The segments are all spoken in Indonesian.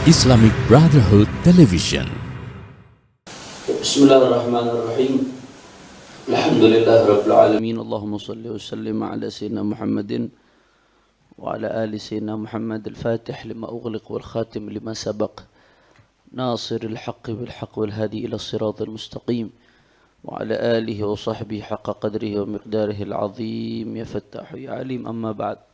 Islamic Brotherhood Television. Bismillahirrahmanirrahim. Alhamdulillahirabbil alamin. Allahumma shalli wa sallim ala sayyidina Muhammadin wa ala ali sayyidina Muhammad al-Fatih lima ughliq wal khatim lima sabaq. Nasiril haqqi bil haqq wal hadi ila siratal mustaqim. Wa ala alihi wa sahbihi haqqa qadrihi wa miqdarihi al-azim. Ya Fattah ya Alim, amma ba'd.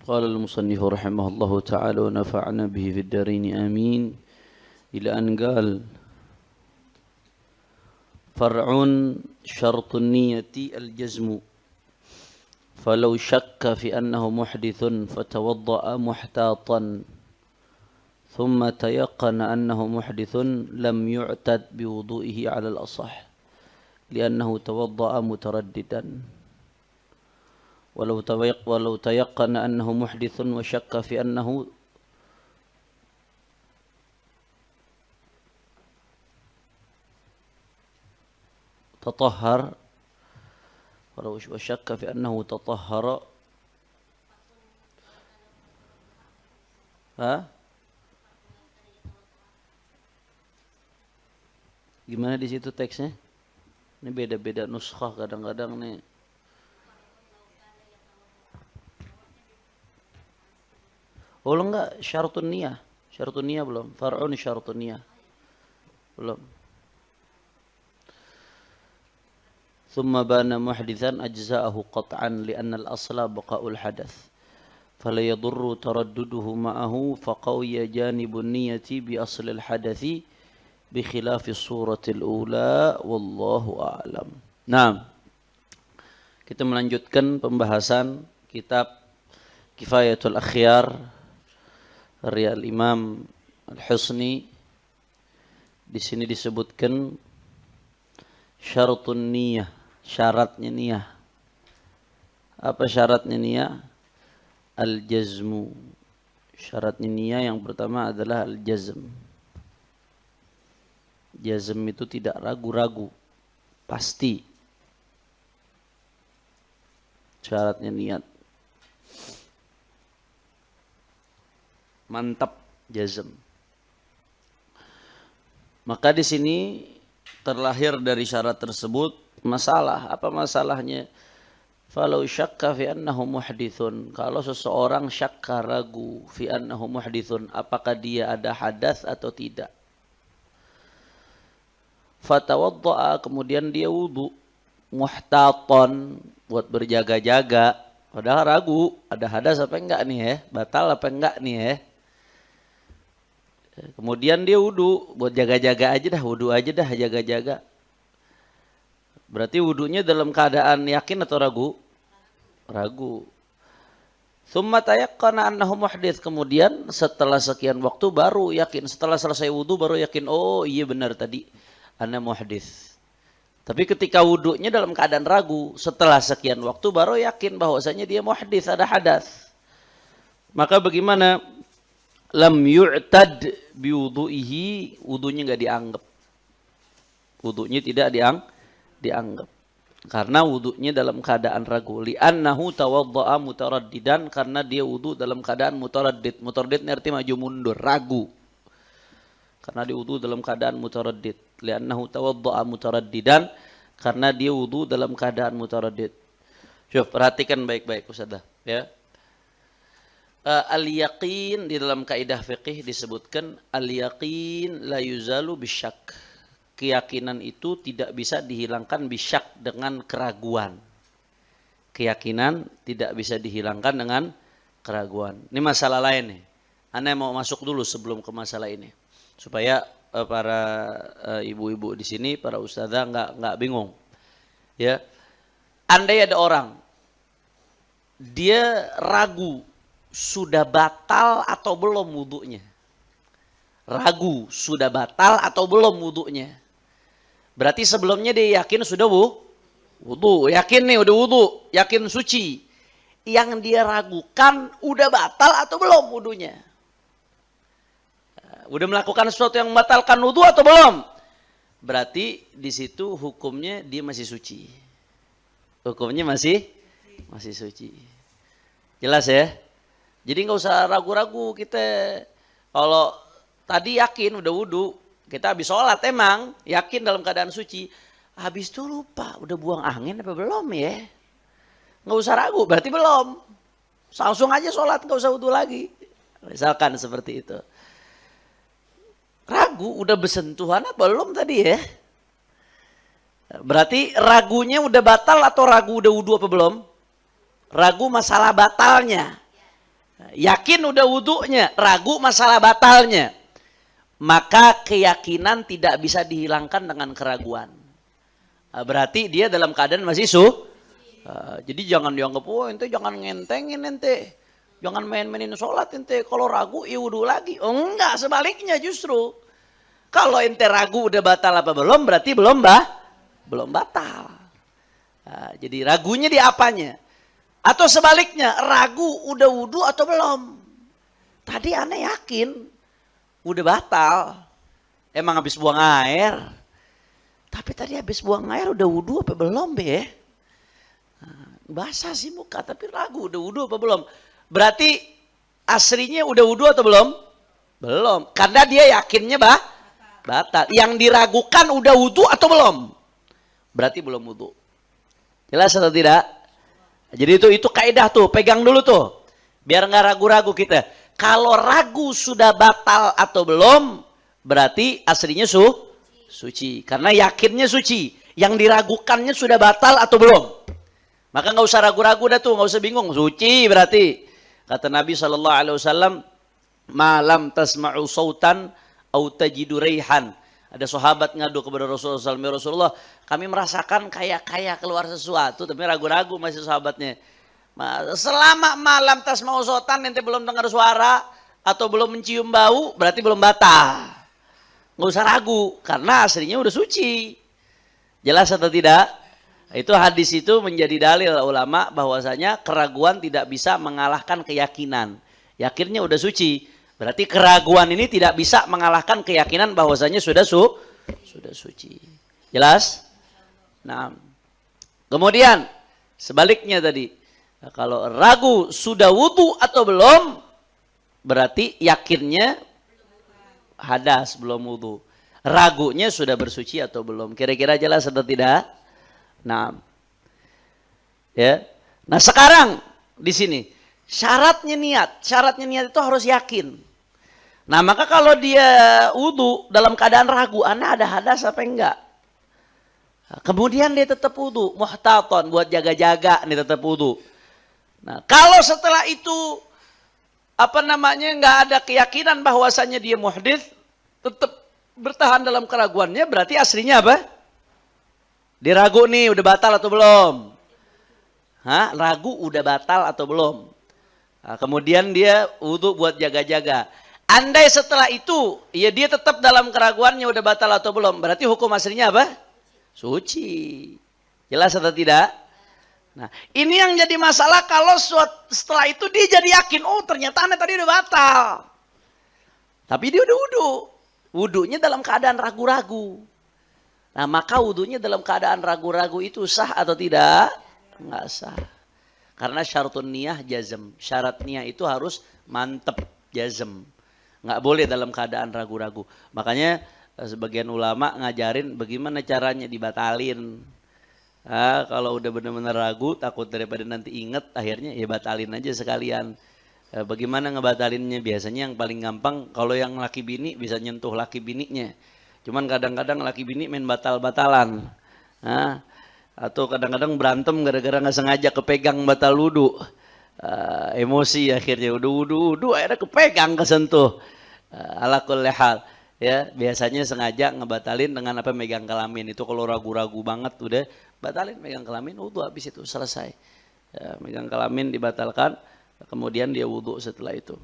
قال المصنف رحمه الله تعالى ونفعنا به في الدارين آمين إلى أن قال فرع شرط النية الجزم فلو شك في أنه محدث فتوضأ محتاطا ثم تيقن أنه محدث لم يعتد بوضوئه على الأصح لأنه توضأ مترددا ولو تيقن أنه محدث وشك في أنه تطهر وشك في أنه تطهر Gimana di situ teksnya? Ini beda-beda nuskhah kadang-kadang nih. Oh enggak, syartun niyah belum. Far'un syartun niyah belum. Thumma bana muhdithan ajza'ahu qat'an li'anna al-asla baqa'ul hadath fala yadurru taradduduhu ma'ahu faqawiya janibun niyati bi asli al-hadathi bi khilafi suratil ula wallahu a'lam. Nah, kita melanjutkan pembahasan kitab Kifayatul Akhyar karya Imam Al-Husni. Di sini disebutkan syartun niyah, syaratnya niyah. Apa syaratnya niyah? Al-jazmu. Syaratnya niyah yang pertama adalah al-jazm. Jazm itu tidak ragu-ragu, pasti. Syaratnya niat. Mantap jazm. Maka di sini terlahir dari syarat tersebut masalah. Apa masalahnya? Falau syakka fi annahu muhdithun. Kalau seseorang syakka, ragu, fi annahu muhdithun, apakah dia ada hadas atau tidak. Fatawadda'a, kemudian dia wudu, muhtatan, buat berjaga-jaga. Padahal ragu, ada hadas apa enggak nih ya? Batal apa enggak nih ya? Kemudian dia wudu, buat jaga-jaga aja dah, wudu aja dah, jaga-jaga. Berarti wudunya dalam keadaan yakin atau ragu? Ragu. Tsumma tayaqqana annahu muhdits. Kemudian setelah sekian waktu baru yakin, setelah selesai wudu baru yakin, oh iya benar tadi ana muhdits. Tapi ketika wudunya dalam keadaan ragu, setelah sekian waktu baru yakin bahwasanya dia muhdits, ada hadas. Maka bagaimana? Lam yu'tad biwudu'ihi, wudunya enggak dianggap. Wudunya tidak dianggap. Karena wudunya dalam keadaan ragu. Li'annahu tawadda'a mutaraddidan, karena dia wudu dalam keadaan mutaraddid. Mutaraddid ini artinya maju mundur, ragu. Karena dia wudu dalam keadaan mutaraddid. Li'annahu tawadda'a mutaraddidan, karena dia wudu dalam keadaan mutaraddid. Coba perhatikan baik-baik Ustazah, ya. Al-yaqin di dalam kaidah fiqih disebutkan al-yaqin la yuzalu bisyak. Keyakinan itu tidak bisa dihilangkan bisyak, dengan keraguan. Keyakinan tidak bisa dihilangkan dengan keraguan. Ini masalah lain nih. Anda mau masuk dulu sebelum ke masalah ini, supaya para ibu-ibu di sini, para ustazah nggak bingung. Ya, andai ada orang dia ragu sudah batal atau belum wudunya. Ragu sudah batal atau belum wudunya. Berarti sebelumnya dia yakin sudah wudu. Yakin nih udah wudu, yakin suci. Yang dia ragukan udah batal atau belum wudunya. Udah melakukan sesuatu yang membatalkan wudu atau belum? Berarti di situ hukumnya dia masih suci. Hukumnya masih suci. Jelas ya? Jadi nggak usah ragu-ragu kita. Kalau tadi yakin udah wudhu, kita habis sholat emang yakin dalam keadaan suci. Habis itu lupa, udah buang angin apa belum ya? Nggak usah ragu, berarti belum. Langsung aja sholat, nggak usah wudhu lagi. Misalkan seperti itu. Ragu, udah bersentuhan apa belum tadi ya? Berarti ragunya udah batal atau ragu udah wudhu apa belum? Ragu masalah batalnya. Yakin udah wudhunya, ragu masalah batalnya. Maka keyakinan tidak bisa dihilangkan dengan keraguan. Berarti dia dalam keadaan masih jadi jangan dianggap, oh ente jangan ngentengin ente. Jangan main-mainin sholat ente. Kalau ragu, ya wudhu lagi. Oh enggak, sebaliknya justru. Kalau ente ragu udah batal apa belum, berarti belum batal. Jadi ragunya di apanya? Atau sebaliknya, ragu udah wudhu atau belum? Tadi aneh yakin, udah batal. Emang habis buang air. Tapi tadi habis buang air udah wudhu apa belum be? Basah sih muka, tapi ragu udah wudhu apa belum? Berarti aslinya udah wudhu atau belum? Belum. Karena dia yakinnya batal. Yang diragukan udah wudhu atau belum? Berarti belum wudhu. Jelas atau tidak? Jadi itu kaidah tuh, pegang dulu tuh. Biar nggak ragu-ragu kita. Kalau ragu sudah batal atau belum, berarti aslinya suci. Karena yakinnya suci. Yang diragukannya sudah batal atau belum. Maka nggak usah ragu-ragu dah tuh, nggak usah bingung. Suci berarti. Kata Nabi SAW, malam tasma'u sautan au tajidu raihan. Ada sahabat ngadu kepada Rasulullah SAW, ya Rasulullah, kami merasakan kayak keluar sesuatu, tapi ragu-ragu masih sahabatnya. Selama malam tasma'u sautan ente belum dengar suara atau belum mencium bau, berarti belum batal. Nggak usah ragu, karena aslinya udah suci. Jelas atau tidak? Itu hadis itu menjadi dalil ulama bahwasanya keraguan tidak bisa mengalahkan keyakinan. Yakinnya udah suci. Berarti keraguan ini tidak bisa mengalahkan keyakinan bahwasanya sudah suci. Jelas? Nah, kemudian sebaliknya tadi, kalau ragu sudah wudhu atau belum, berarti yakinnya hadas belum wudhu. Ragunya sudah bersuci atau belum. Kira-kira jelas atau tidak? Nah, ya. Nah sekarang di sini syaratnya niat itu harus yakin. Nah maka kalau dia wudhu dalam keadaan ragu, ada hadas apa enggak? Kemudian dia tetap wudhu, muhtatan buat jaga-jaga nih tetap wudhu. Nah kalau setelah itu enggak ada keyakinan bahwasannya dia muhdits, tetap bertahan dalam keraguannya, berarti aslinya apa? Dia ragu nih, udah batal atau belum? Ragu udah batal atau belum? Nah, kemudian dia wudhu buat jaga-jaga. Andai setelah itu, ya dia tetap dalam keraguannya udah batal atau belum? Berarti hukum aslinya apa? Suci. Jelas atau tidak? Nah, ini yang jadi masalah kalau setelah itu dia jadi yakin, oh ternyata aneh tadi udah batal. Tapi dia udah wudhu. Wudhunya dalam keadaan ragu-ragu. Nah, maka wudhunya dalam keadaan ragu-ragu itu sah atau tidak? Enggak sah. Karena syaratun niyah jazm. Syarat niyah itu harus mantep jazm. Nggak boleh dalam keadaan ragu-ragu. Makanya sebagian ulama ngajarin bagaimana caranya dibatalin. Kalau udah benar-benar ragu, takut daripada nanti inget, akhirnya ya batalin aja sekalian. Bagaimana ngebatalinnya? Biasanya yang paling gampang, kalau yang laki bini bisa nyentuh laki bininya. Cuman kadang-kadang laki bini main batal-batalan. Atau kadang-kadang berantem gara-gara nggak sengaja kepegang batal wudhu. Emosi akhirnya udah wudhu akhirnya kepegang kesentuh. Ala kulli hal, ya biasanya sengaja ngebatalin dengan apa, megang kelamin. Itu kalau ragu-ragu banget udah batalin megang kelamin, wudhu habis itu selesai. Megang kelamin dibatalkan, kemudian dia wudhu setelah itu.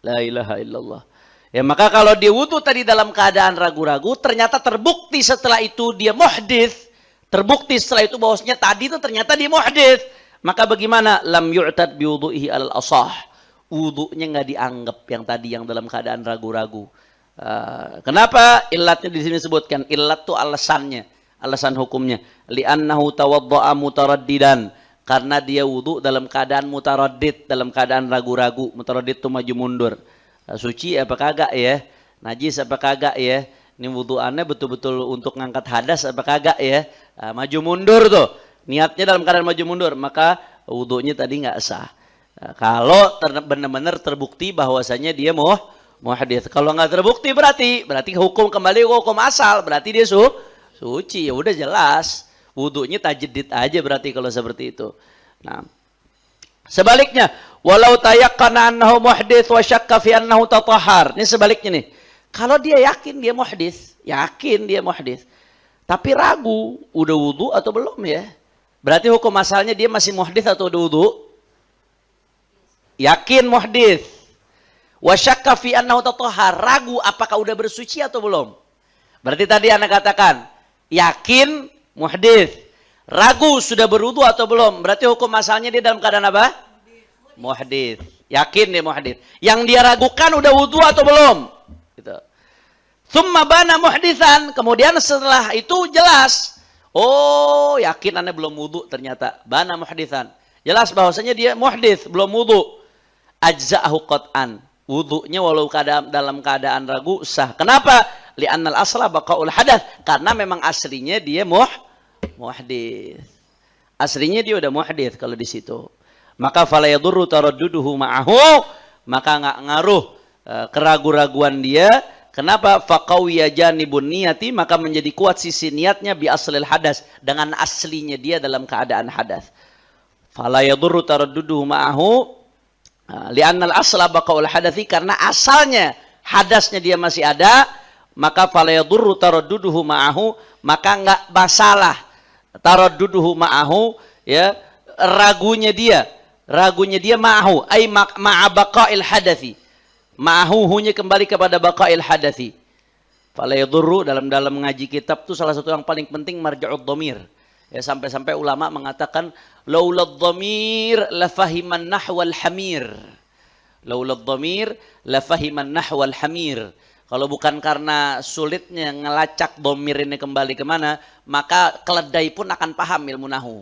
La ilaha illallah. Ya maka kalau dia wudhu tadi dalam keadaan ragu-ragu, ternyata terbukti setelah itu dia muhdits, terbukti setelah itu bahwasanya tadi itu ternyata dia muhdits. Maka bagaimana? Lam yu'tad biwudu'ihi alal asah. Wudunya nggak dianggap yang tadi yang dalam keadaan ragu-ragu. Kenapa? Illatnya di sini sebutkan. Illat itu alasannya, alasan hukumnya. Li'annahu tawadda'a mutaraddidan. karena dia wudu dalam keadaan mutaraddid, dalam keadaan ragu-ragu. Mutaraddid itu maju mundur. Suci apa kagak ya? Najis apa kagak ya? Ini wuduannya betul-betul untuk ngangkat hadas apa kagak ya? Maju mundur tuh. Niatnya dalam keadaan maju mundur, maka wudunya tadi nggak sah. Kalau benar-benar terbukti bahwasanya dia muhdits. Kalau nggak terbukti berarti hukum kembali ke hukum asal, berarti dia suci. Ya udah jelas. Wudunya tajdid aja berarti kalau seperti itu. Nah, sebaliknya, walau tayaqqana annahu muhdits wa syakka fi annahu tatahhar. Ini sebaliknya nih. Kalau dia yakin dia muhdits, tapi ragu udah wudu atau belum ya? Berarti hukum asalnya dia masih muhdits atau udah wudu? Yakin muhdits. Wa syakka fi annahu tatahhar, ragu apakah udah bersuci atau belum? Berarti tadi Anda katakan yakin muhdits, ragu sudah berwudu atau belum? Berarti hukum asalnya dia dalam keadaan apa? Muhdits. Yakin dia muhdits. Yang dia ragukan udah wudu atau belum? Gitu. Tsumma bana muhditsan, kemudian setelah itu jelas, oh yakin Anda belum wudu ternyata. Bana muhditsan. Jelas bahwasanya dia muhdits, belum wudu. Ajza'ahu qat'an. Wudunya walau dalam keadaan ragu sah. Kenapa? Li'annal asla baqaul hadath, karena memang aslinya dia muhdits. Aslinya dia udah muhdits kalau di situ. Maka fala yadurru taradduduhu ma'ahu, maka enggak ngaruh keraguan-raguan dia. Kenapa? Faqawiya janibun niyati, maka menjadi kuat sisi niatnya bi aslil hadas, dengan aslinya dia dalam keadaan hadas. Fala yadurru taradduduhu ma'ahu li'annal asla baqaul hadathi, karena asalnya hadasnya dia masih ada. Maka fala yadurru taradduduhu ma'ahu, maka enggak masalah taradduduhu ma'ahu, ya, ragunya dia ma'ahu ay ma'a baqail hadathi, ma'ahu hunya kembali kepada baqail hadathi. Fala yadurru, dalam ngaji kitab itu salah satu yang paling penting marja'ud dhamir, ya, sampai-sampai ulama mengatakan laulad dhamir lafahiman nahwal hamir, laulad dhamir lafahiman nahwal hamir. Kalau bukan karena sulitnya ngelacak domir ini kembali kemana, maka keledai pun akan paham ilmu nahu.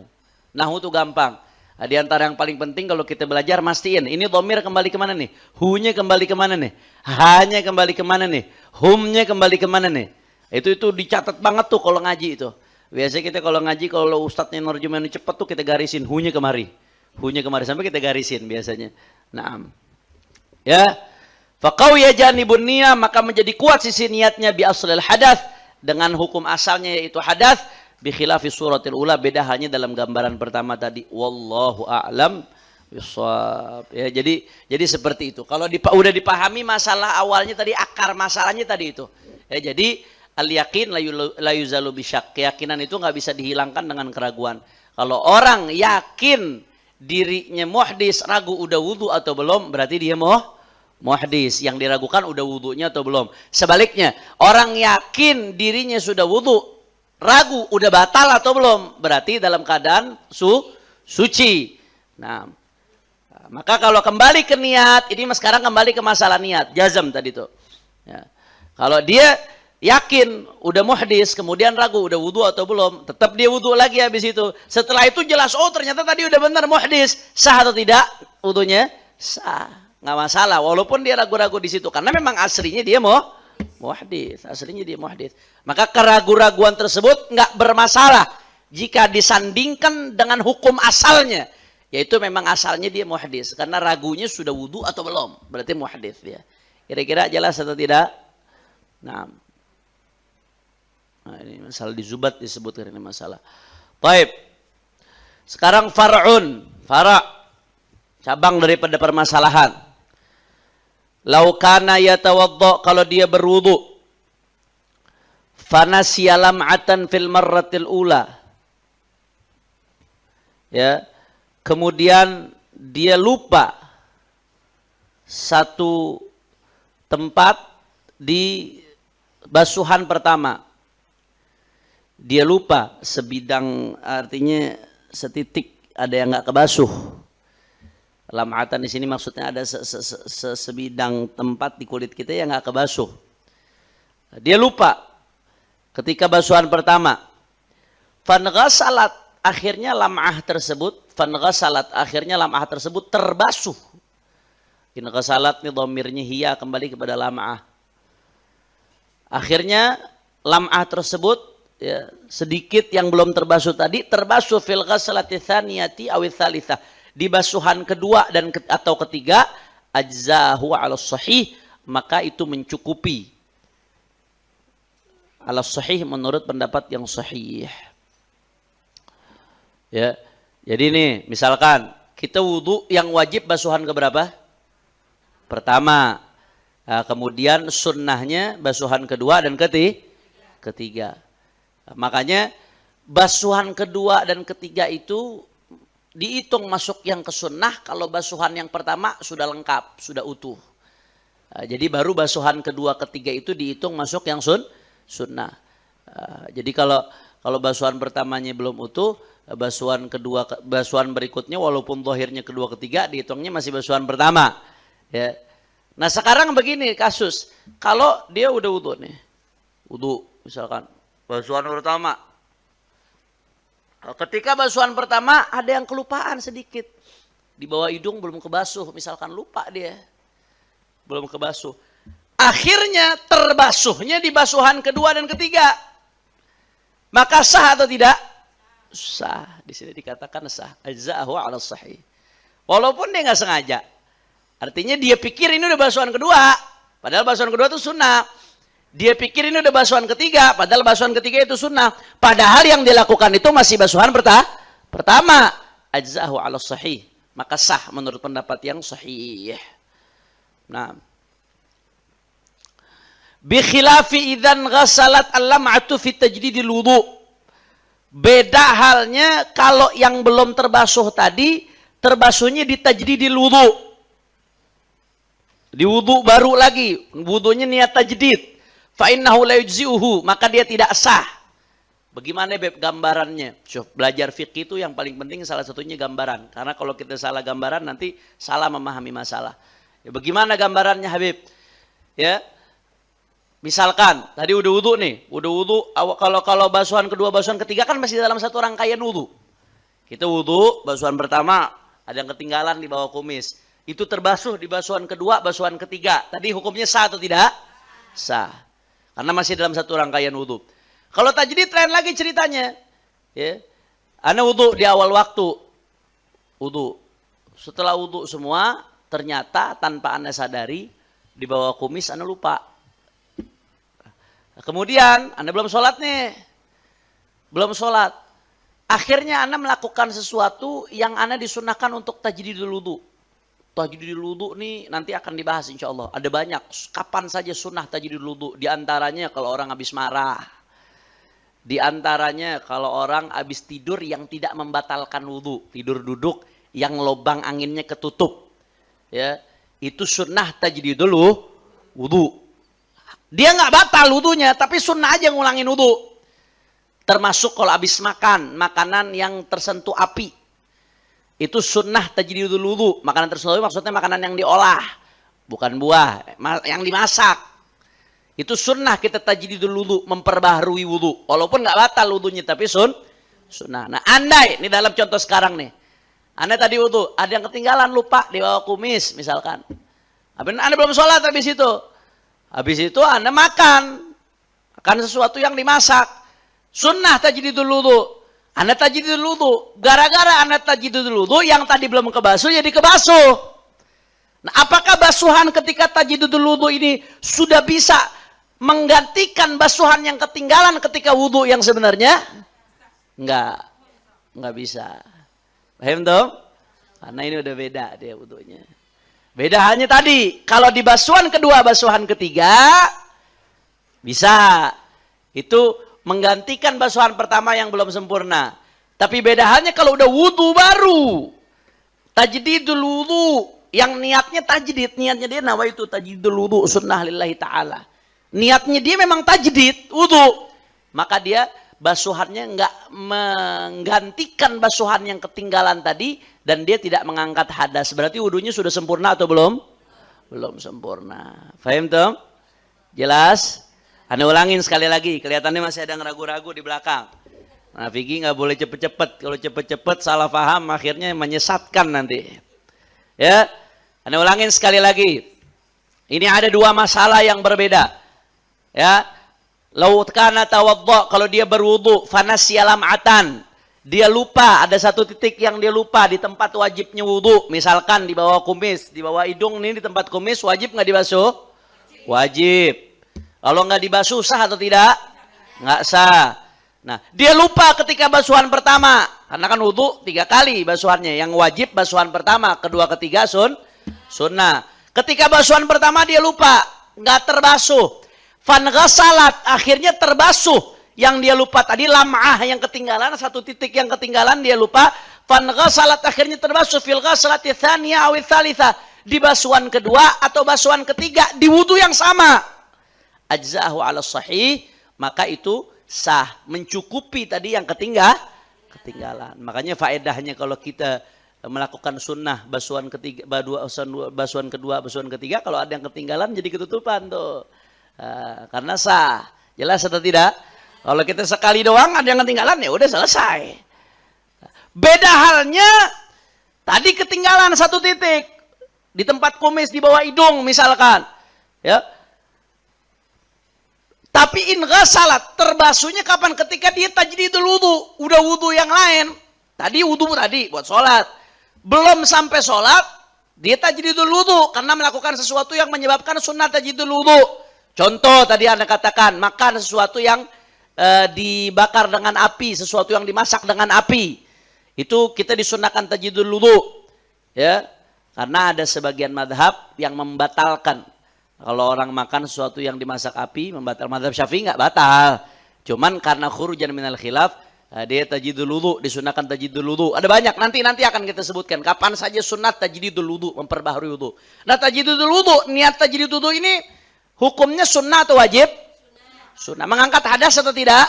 Nahu itu gampang. Nah, di antara yang paling penting kalau kita belajar, mastiin ini domir kembali kemana nih, hu-nya kembali kemana nih, ha-nya kembali kemana nih, hum-nya kembali kemana nih. Itu dicatat banget tuh kalau ngaji itu. Biasanya kita kalau ngaji, kalau ustadznya nerjemahin cepet tuh kita garisin hu-nya kemari, sampai kita garisin biasanya. Naam. Ya. Faqawiya janibun niyah, maka menjadi kuat sisi niatnya bi aslil hadath, dengan hukum asalnya yaitu hadath, bi khilafi suratil ula, beda halnya dalam gambaran pertama tadi. Wallahu a'lam bishawab. Ya, jadi seperti itu. Kalau udah dipahami masalah awalnya tadi, akar masalahnya tadi itu. Ya, jadi al yakin la yuzalu bisyak. Keyakinan itu nggak bisa dihilangkan dengan keraguan. Kalau orang yakin dirinya muhdits, ragu udah wudu atau belum, berarti dia muhdits. Yang diragukan udah wudunya atau belum. Sebaliknya, orang yakin dirinya sudah wudu, ragu udah batal atau belum, berarti dalam keadaan suci. Nah, maka kalau kembali ke niat, ini sekarang kembali ke masalah niat, jazm tadi tuh. Ya. Kalau dia yakin udah muhdits, kemudian ragu udah wudu atau belum, tetap dia wudu lagi habis itu. Setelah itu jelas, oh ternyata tadi udah benar muhdits, sah atau tidak wudunya? Sah. Nggak masalah, walaupun dia ragu-ragu di situ, karena memang aslinya dia muhdits, Maka keraguan-raguan tersebut nggak bermasalah jika disandingkan dengan hukum asalnya, yaitu memang asalnya dia muhdits, karena ragunya sudah wudu atau belum, berarti muhdits dia. Kira-kira jelas atau tidak? Nah, ini masalah di Zubat disebutkan ini masalah. Baik. Sekarang far'un, cabang daripada permasalahan. Laukana yatawaddo, kalau dia berwudu, fanasiya lam'atan fil marratil ula, ya, kemudian dia lupa satu tempat di basuhan pertama, dia lupa sebidang, artinya setitik ada yang nggak kebasuh. Lam'atan di sini maksudnya ada sebidang tempat di kulit kita yang nggak kebasuh. Dia lupa ketika basuhan pertama. Fanghasalat, akhirnya lam'ah tersebut, fanghasalat, akhirnya lam'ah tersebut terbasuh. Inghasalat nih dhamirnya hiya kembali kepada lam'ah. Akhirnya lam'ah tersebut ya, sedikit yang belum terbasuh tadi terbasuh fil ghasalati tsaniyati aw tsalitsah, di basuhan kedua dan atau ketiga, ajzahu 'ala sahih, maka itu mencukupi. 'Ala sahih menurut pendapat yang sahih. Ya. Jadi nih, misalkan kita wudu yang wajib basuhan keberapa? Pertama. Nah, kemudian sunnahnya basuhan kedua dan ketiga. Nah, makanya basuhan kedua dan ketiga itu dihitung masuk yang ke sunnah kalau basuhan yang pertama sudah lengkap, sudah utuh. Nah, jadi baru basuhan kedua ketiga itu dihitung masuk yang sunnah. Nah, jadi kalau basuhan pertamanya belum utuh, basuhan kedua, basuhan berikutnya walaupun zahirnya kedua ketiga dihitungnya masih basuhan pertama. Ya. Nah sekarang begini kasus, kalau dia udah wudu nih, wudu misalkan basuhan pertama, ketika basuhan pertama ada yang kelupaan sedikit, di bawah hidung belum kebasuh, misalkan lupa dia, belum kebasuh, akhirnya terbasuhnya di basuhan kedua dan ketiga, maka sah atau tidak? Sah. Di sini dikatakan sah, ajza'ahu 'ala sahih, walaupun dia nggak sengaja. Artinya dia pikir ini udah basuhan kedua, padahal basuhan kedua itu sunnah. Dia pikir ini udah basuhan ketiga, padahal basuhan ketiga itu sunnah. Padahal yang dilakukan itu masih basuhan pertama. Ajzahu 'ala sahih, maka sah menurut pendapat yang sahih. Nah, bi khilafi idzan ghasalat al-lam'atu fi tajdidil wudu. Beda halnya kalau yang belum terbasuh tadi, terbasuhnya di tajdidil wudu. Di wudu baru lagi, wudunya niat tajdid. Fa innahu la yujzi'uhu, maka dia tidak sah. Bagaimana Beb gambarannya? Belajar fikih itu yang paling penting salah satunya gambaran. Karena kalau kita salah gambaran nanti salah memahami masalah. Ya, bagaimana gambarannya Habib? Ya. Misalkan tadi udah wudu nih, udah wudu, kalau basuhan kedua, basuhan ketiga kan masih dalam satu rangkaian wudu. Kita wudu, basuhan pertama ada yang ketinggalan di bawah kumis. Itu terbasuh di basuhan kedua, basuhan ketiga. Tadi hukumnya sah atau tidak? Sah. Karena masih dalam satu rangkaian wudu. Kalau tajdid lain lagi ceritanya. Ya. Ana wudu di awal waktu. Wudu. Setelah wudu semua, ternyata tanpa Anda sadari, di bawah kumis Anda lupa. Kemudian Anda belum sholat nih. Belum sholat. Akhirnya Anda melakukan sesuatu yang Anda disunahkan untuk tajdidul wudu. Tajdidul wudu nih nanti akan dibahas insya Allah. Ada banyak. Kapan saja sunnah tajdidul wudu. Di antaranya kalau orang habis marah. Di antaranya kalau orang habis tidur yang tidak membatalkan wudu. Tidur duduk yang lubang anginnya ketutup. Ya, itu sunnah tajdidul wudu. Dia nggak batal wudunya, tapi sunnah aja ngulangin wudu. Termasuk kalau habis makan, makanan yang tersentuh api. Itu sunnah tajdidul wudu. Makanan tersebut maksudnya makanan yang diolah, bukan buah, yang dimasak. Itu sunnah kita tajdidul wudu, memperbaharui wudu. Walaupun nggak batal wudunya, tapi sunnah. Nah, andai ini dalam contoh sekarang nih, Anda tadi wudu, ada yang ketinggalan lupa di bawah kumis misalkan. Anda belum sholat habis itu. Habis itu Anda makan sesuatu yang dimasak. Sunnah tajdidul wudu. Anda tajdidul wudu, gara-gara Anda tajdidul wudu yang tadi belum kebasuh jadi kebasuh. Nah, apakah basuhan ketika tajdidul wudu ini sudah bisa menggantikan basuhan yang ketinggalan ketika wudu yang sebenarnya? Enggak bisa. Paham dong? Karena ini udah beda dia wudunya. Beda hanya tadi, kalau di basuhan kedua, basuhan ketiga bisa. Itu menggantikan basuhan pertama yang belum sempurna. Tapi beda halnya kalau udah wudu baru. Tajdidul wudu. Yang niatnya tajdid. Niatnya dia nawaitu tajdidul wudu. Sunnah lillahi ta'ala. Niatnya dia memang tajdid wudu. Maka dia basuhannya enggak menggantikan basuhan yang ketinggalan tadi. Dan dia tidak mengangkat hadas. Berarti wudunya sudah sempurna atau belum? Belum sempurna. Faham tuh? Jelas? Anda ulangin sekali lagi, kelihatannya masih ada yang ragu-ragu di belakang. Nah, fikih nggak boleh cepet-cepet. Kalau cepet-cepet salah paham akhirnya menyesatkan nanti. Ya, Anda ulangin sekali lagi. Ini ada dua masalah yang berbeda. Ya, laut kana tawaddo, kalau dia berwudu, fanasya lam'atan, dia lupa, ada satu titik yang dia lupa di tempat wajibnya wudu, misalkan di bawah kumis, di bawah hidung ini di tempat kumis, wajib nggak dibasuh? Wajib. Kalau nggak dibasuh sah atau tidak? Nggak sah. Nah, dia lupa ketika basuhan pertama, karena kan wudu 3 kali basuhannya, yang wajib basuhan pertama, kedua, ketiga sunnah. Ketika basuhan pertama dia lupa, nggak terbasuh. Fan ghasalat, akhirnya terbasuh. Yang dia lupa tadi lam'ah yang ketinggalan, satu titik yang ketinggalan dia lupa. Fan ghasalat, akhirnya terbasuh fil ghasalati tsaniyah aw tsalitsah, di basuhan kedua atau basuhan ketiga di wudu yang sama. Ajza'ahu 'ala sahih, maka itu sah, mencukupi tadi yang ketinggalan. Makanya faedahnya kalau kita melakukan sunnah basuhan ketiga, basuhan kedua, basuhan ketiga, kalau ada yang ketinggalan jadi ketutupan tuh. Karena sah. Jelas atau tidak? Kalau kita sekali doang ada yang ketinggalan, ya udah selesai. Beda halnya tadi ketinggalan satu titik di tempat kumis di bawah hidung misalkan, ya. Tapi in ghasalat, terbasuhnya kapan? Ketika dia tajdidul wudu, udah wudu yang lain. Tadi wudu tadi buat sholat, belum sampai sholat, dia tajdidul wudu karena melakukan sesuatu yang menyebabkan sunnah tajdidul wudu. Contoh tadi Anda katakan, makan sesuatu yang dibakar dengan api, sesuatu yang dimasak dengan api. Itu kita disunahkan tajdidul wudu. Ya, karena ada sebagian madhab yang membatalkan. Kalau orang makan sesuatu yang dimasak api, membatal. Madhab Syafi'i nggak batal. Cuman karena khurujan minal khilaf, dia tajdidul wudu, disunahkan tajdidul wudu. Ada banyak, nanti akan kita sebutkan. Kapan saja sunat tajdidul wudu, memperbaharui wudu. Nah, tajdidul wudu, niat tajdidul wudu ini, hukumnya sunnah atau wajib? Sunnah. Mengangkat hadas atau tidak?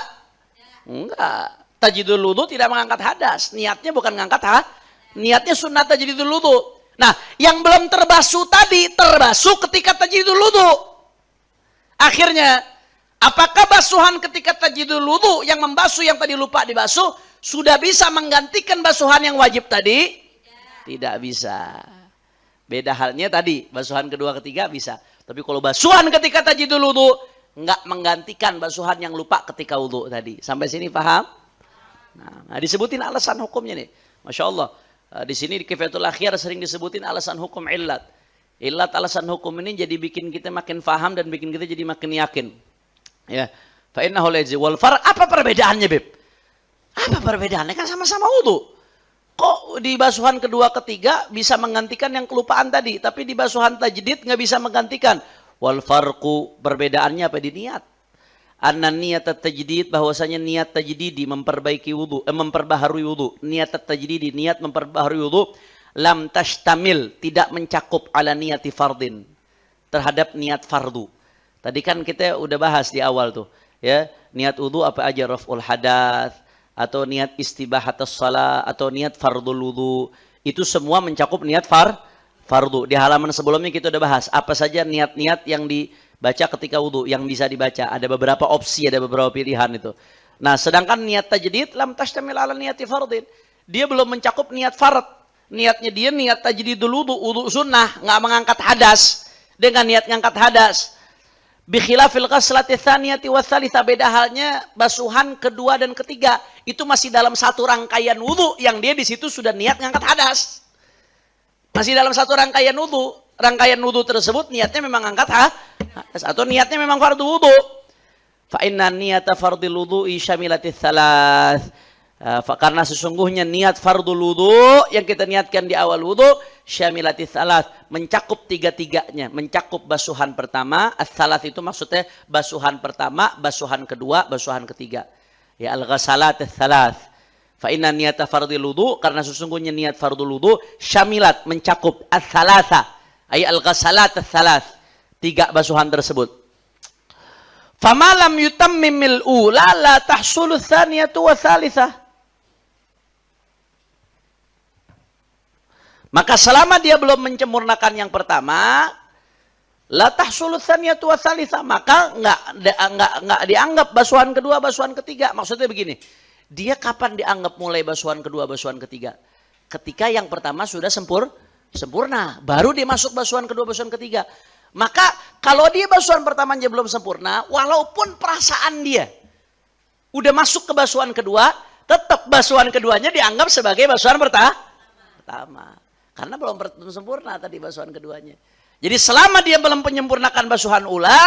Enggak. Tajdidul wudu tidak mengangkat hadas. Niatnya bukan mengangkat niatnya sunnah tajdidul wudu. Nah, yang belum terbasuh tadi, terbasuh ketika tajdidul wudu. Akhirnya, apakah basuhan ketika tajdidul wudu yang membasuh yang tadi lupa dibasuh, sudah bisa menggantikan basuhan yang wajib tadi? Tidak bisa. Beda halnya tadi, basuhan kedua ketiga bisa. Tapi kalau basuhan ketika tajdidul wudu, enggak menggantikan basuhan yang lupa ketika wudu tadi. Sampai sini paham? Nah, disebutin alasan hukumnya nih. Masya Allah. Di sini di Kifayatul Akhyar sering disebutin alasan hukum illat. Illat alasan hukum ini jadi bikin kita makin faham dan bikin kita jadi makin yakin. Ya. Fa innahu lazi wal farq. Apa perbedaannya, Beb? Apa perbedaannya? Kan sama-sama wudu. Kok di basuhan kedua ketiga bisa menggantikan yang kelupaan tadi, tapi di basuhan tajdid nggak bisa menggantikan? Wal farqu, perbedaannya apa? Di niat. Anna niat tajdid, bahwasanya niat tajdidi memperbaiki wudu, memperbaharui wudu. Niat tajdidi, niat memperbaharui wudu, lam tashtamil, tidak mencakup ala niyati fardin, terhadap niat fardu. Tadi kan kita udah bahas di awal tuh, ya, niat wudu apa aja, raf'ul hadath, atau niat istibahatus shalah, atau niat fardul wudu. Itu semua mencakup niat fardu. Di halaman sebelumnya kita udah bahas apa saja niat-niat yang dibaca ketika wudu yang bisa dibaca. Ada beberapa opsi, ada beberapa pilihan itu. Nah, sedangkan niat tajdid lam tashtamil ala niyati fardin. Dia belum mencakup niat fard. Niatnya dia niat tajdidul wudu, wudu sunnah, nggak mengangkat hadas dengan niat ngangkat hadas. Bi khilafil ghaslati tsaniyati wa tsalitsah, beda halnya basuhan kedua dan ketiga. Itu masih dalam satu rangkaian wudu yang dia di situ sudah niat ngangkat hadas. Masih dalam satu rangkaian wudu. Rangkaian wudu tersebut niatnya memang angkat hadas atau niatnya memang fardu wudu. Fa inna niyata fardil wudu'i syamilatis tsalats. Karena sesungguhnya niat fardul wudu yang kita niatkan di awal wudu syamilatis tsalats, mencakup tiga-tiganya, mencakup basuhan pertama, as-tsalats itu maksudnya basuhan pertama, basuhan kedua, basuhan ketiga. Ya, al-ghasalatis tsalats. Fa inna niyata fardil wudu, karena sesungguhnya niat fardul wudu syamilat, mencakup as-tsalatsa, ay al-ghasalat as-tsalats, tiga basuhan tersebut. Fama lam yutammimil ula la tahsulu tsaniyatu wa tsalitsah. Maka selama dia belum menyempurnakan yang pertama, la tahsulu tsaniyatu wa tsalitsah, maka enggak dianggap basuhan kedua, basuhan ketiga. Maksudnya begini, Dia kapan dianggap mulai basuhan kedua, basuhan ketiga? Ketika yang pertama sudah sempurna, baru dia masuk basuhan kedua, basuhan ketiga. Maka kalau dia basuhan pertamanya belum sempurna, walaupun perasaan dia udah masuk ke basuhan kedua, tetap basuhan keduanya dianggap sebagai basuhan pertama. Karena belum sempurna tadi basuhan keduanya. Jadi selama dia belum menyempurnakan basuhan ula,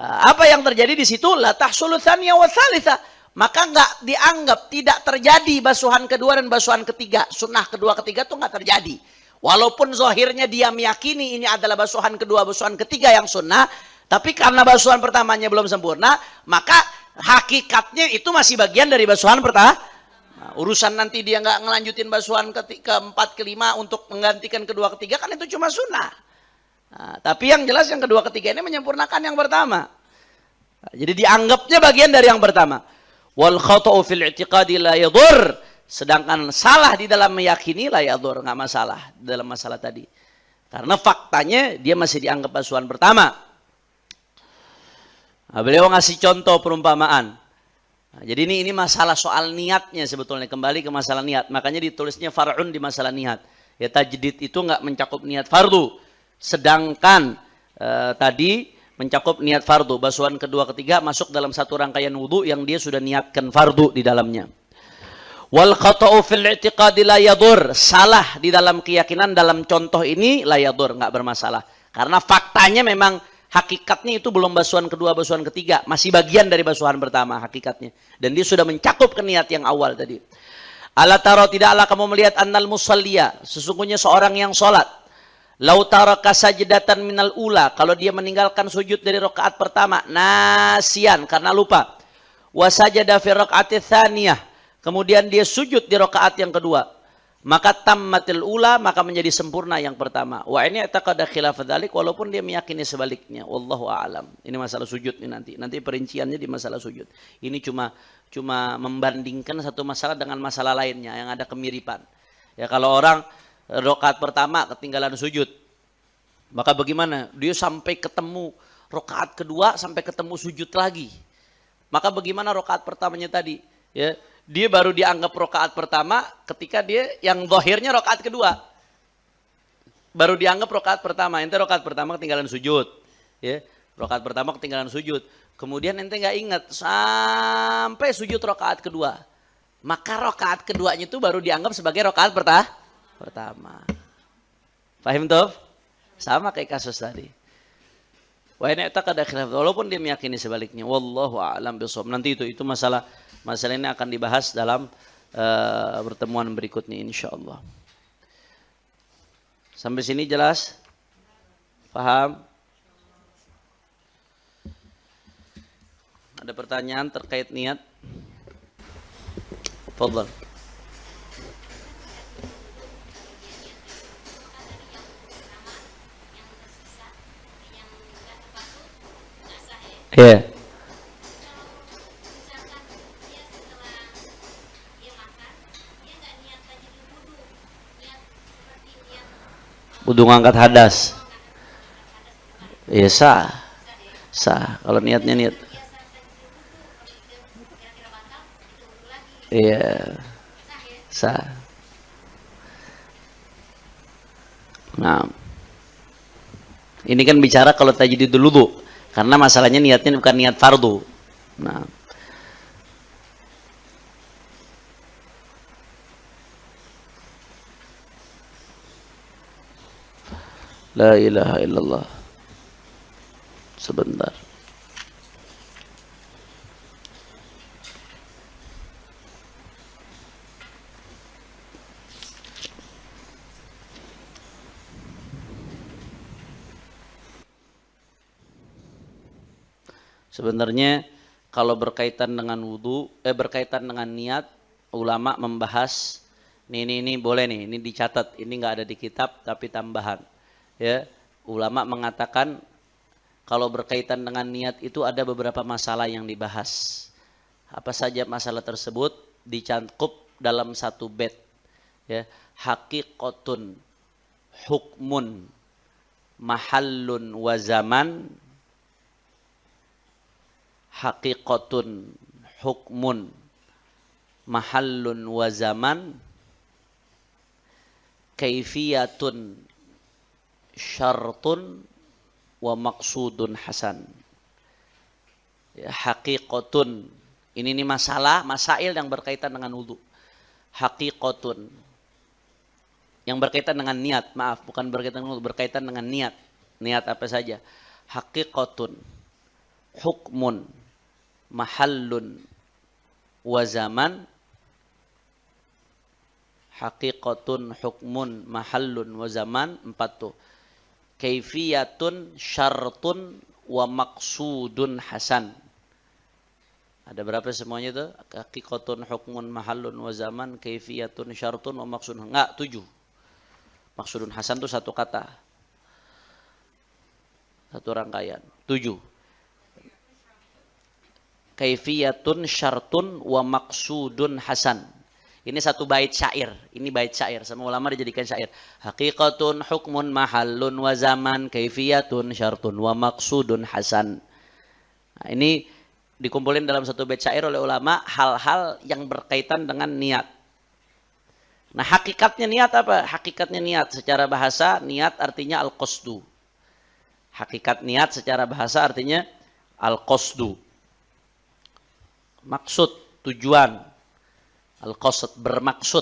apa yang terjadi di situ? La tahsulu tsaniyah wa tsalitsah. Maka nggak dianggap, tidak terjadi basuhan kedua dan basuhan ketiga. Sunnah kedua ketiga itu nggak terjadi. Walaupun zahirnya dia meyakini ini adalah basuhan kedua, basuhan ketiga yang sunnah, tapi karena basuhan pertamanya belum sempurna, maka hakikatnya itu masih bagian dari basuhan pertama. Nah, urusan nanti dia nggak ngelanjutin basuhan keempat, kelima untuk menggantikan kedua, ketiga, kan itu cuma sunnah. Nah, tapi yang jelas yang kedua, ketiga ini menyempurnakan yang pertama. Nah, jadi dianggapnya bagian dari yang pertama. Wal khata'u fil i'tiqadi la yadur. Sedangkan salah di dalam meyakini la yadur, nggak masalah dalam masalah tadi. Karena faktanya dia masih dianggap basuhan pertama. Nah, beliau ngasih contoh perumpamaan. Nah, jadi ini masalah soal niatnya sebetulnya, kembali ke masalah niat. Makanya ditulisnya far'un di masalah niat. Ya tajdid itu nggak mencakup niat fardu. Sedangkan tadi mencakup niat fardu. Basuhan kedua ketiga masuk dalam satu rangkaian wudu yang dia sudah niatkan fardu di dalamnya. Wal khata'u fil i'tiqadi la yadur. Salah di dalam keyakinan dalam contoh ini la yadur, nggak bermasalah. Karena faktanya memang hakikatnya itu belum basuhan kedua, basuhan ketiga, masih bagian dari basuhan pertama hakikatnya. Dan dia sudah mencakup ke niat yang awal tadi. Ala taro, tidaklah kamu melihat annal musalliya, sesungguhnya seorang yang sholat, lau taraka sajdatan minal ula, kalau dia meninggalkan sujud dari rakaat pertama, nasian karena lupa, wa sajada fi rakaat tsaniyah, kemudian dia sujud di rakaat yang kedua, maka tammatil ula, maka menjadi sempurna yang pertama. Wa ini i'taqada khilaf dzalik, walaupun dia meyakini sebaliknya. Wallahu a'lam. Ini masalah sujud nih nanti perinciannya di masalah sujud. Ini cuma membandingkan satu masalah dengan masalah lainnya yang ada kemiripan. Ya kalau orang rakaat pertama ketinggalan sujud, maka bagaimana? Dia sampai ketemu rakaat kedua sampai ketemu sujud lagi. Maka bagaimana rakaat pertamanya tadi? Ya, dia baru dianggap rakaat pertama ketika dia yang zahirnya rakaat kedua. Baru dianggap rakaat pertama. Ente rakaat pertama ketinggalan sujud. Ya, rakaat pertama ketinggalan sujud. Kemudian ente nggak ingat sampai sujud rakaat kedua. Maka rakaat keduanya itu baru dianggap sebagai rakaat pertama. Paham tuh? Sama kayak kasus tadi. Wa in i'taqada khilaf, walaupun dia meyakini sebaliknya. Wallahu a'lam bishawab. Nanti itu masalah ini akan dibahas dalam pertemuan berikutnya insyaallah. Sampai sini jelas? Paham? Ada pertanyaan terkait niat? Fadhal. Ya. Wudu ngangkat hadas. Ya sah. Kalau niatnya niat. Iya. Sah. Nah. Ini kan bicara kalau tajdidul wudu. Karena masalahnya niatnya bukan niat fardu. Nah. La ilaha illallah. Sebentar. Sebenarnya kalau berkaitan dengan wudu, berkaitan dengan niat, ulama membahas ini boleh nih, ini dicatat, ini nggak ada di kitab tapi tambahan. Ya, ulama mengatakan kalau berkaitan dengan niat itu ada beberapa masalah yang dibahas. Apa saja masalah tersebut dicakup dalam satu bait. Ya, haqiqatun, hukmun, mahallun wa zaman. Haqiqatun, hukmun, mahallun wa zaman, kaifiyatun syartun wa maqsudun hasan. Ya, haqiqatun, ini masail yang berkaitan dengan wudu. Haqiqatun, yang berkaitan dengan niat, maaf, bukan berkaitan dengan wudu, berkaitan dengan niat. Niat apa saja? Haqiqatun, hukmun, mahallun, wa zaman. Haqiqatun, hukmun, mahallun, wa zaman, 4 tuh. Kaifiyatun, syartun, wa maqsudun hasan. Ada berapa semuanya itu? Haqiqatun, hukmun, mahallun, wa zaman, kaifiyatun, syartun, wa maqsudun. Enggak, 7. Maksudun hasan itu satu kata. Satu rangkaian. 7. Kaifiyatun, syartun, wa maqsudun hasan. Ini satu bait syair. Ini bait syair. Semua ulama dijadikan syair. Haqiqatun, hukmun, mahallun, wa zaman, kaifiyatun, syartun, wa maqsudun hasan. Nah, ini dikumpulin dalam satu bait syair oleh ulama, hal-hal yang berkaitan dengan niat. Nah, hakikatnya niat apa? Hakikatnya niat secara bahasa, niat artinya al-qasdu. Hakikat niat secara bahasa artinya al-qasdu. Maksud, tujuan. Al-qasd, bermaksud.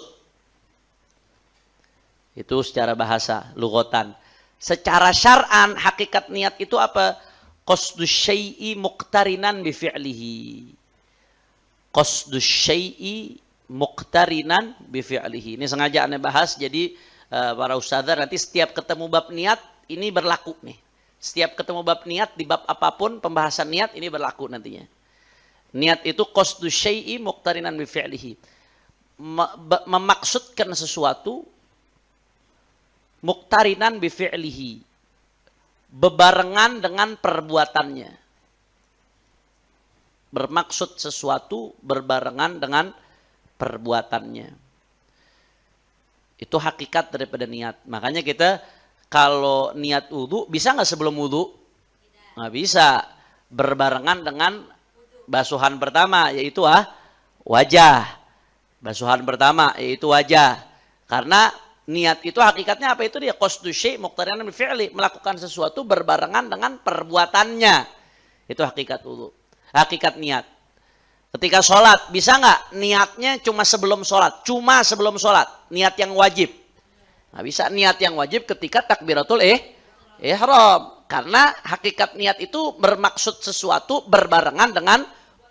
Itu secara bahasa, lughatan. Secara syar'an, hakikat niat itu apa? Qasdus syai'i muqtarinan bi fi'lihi. Qasdus syai'i muqtarinan bi fi'lihi. Ini sengaja aneh bahas, jadi para ustadzah nanti setiap ketemu bab niat, ini berlaku nih. Setiap ketemu bab niat, di bab apapun, pembahasan niat, ini berlaku nantinya. Niat itu qasdus syai'i muqtarinan bi fi'lihi. Memaksudkan sesuatu muqtarinan bi fi'lihi, bebarengan dengan perbuatannya. Bermaksud sesuatu berbarengan dengan perbuatannya. Itu hakikat daripada niat. Makanya kita kalau niat wudu, bisa nggak sebelum wudu? Nggak bisa. Berbarengan dengan basuhan pertama, yaitu wajah. Basuhan pertama yaitu wajah. Karena niat itu hakikatnya apa? Itu dia qasdu syai' muqtarinan bi fi'li, melakukan sesuatu berbarengan dengan perbuatannya. Itu hakikat wudu. Hakikat niat. Ketika sholat, bisa nggak niatnya cuma sebelum sholat? Cuma sebelum sholat. Niat yang wajib. Nggak bisa niat yang wajib ketika takbiratul ihram. Karena hakikat niat itu bermaksud sesuatu berbarengan dengan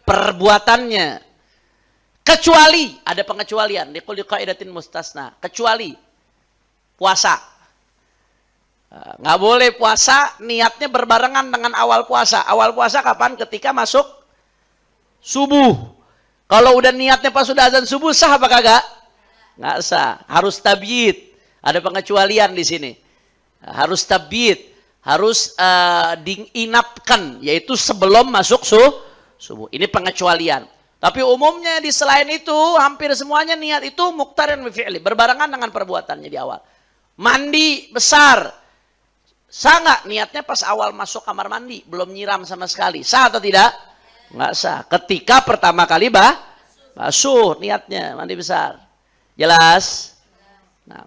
perbuatannya. Kecuali, ada pengecualian. Likulli qaidatin mustasna. Kecuali puasa. Nggak boleh puasa, niatnya berbarengan dengan awal puasa. Awal puasa kapan? Ketika masuk subuh. Kalau udah niatnya pas sudah azan subuh, sah apa kagak? Nggak sah. Harus tabyid. Ada pengecualian di sini. Harus tabyid. Harus diinapkan. Yaitu sebelum masuk subuh. Ini pengecualian. Tapi umumnya di selain itu, hampir semuanya niat itu muqtarin bi fi'li, berbarengan dengan perbuatannya di awal. Mandi besar. Sah nggak niatnya pas awal masuk kamar mandi, belum nyiram sama sekali. Sah atau tidak? Nggak sah. Ketika pertama kali basuh niatnya, mandi besar. Jelas? Nah.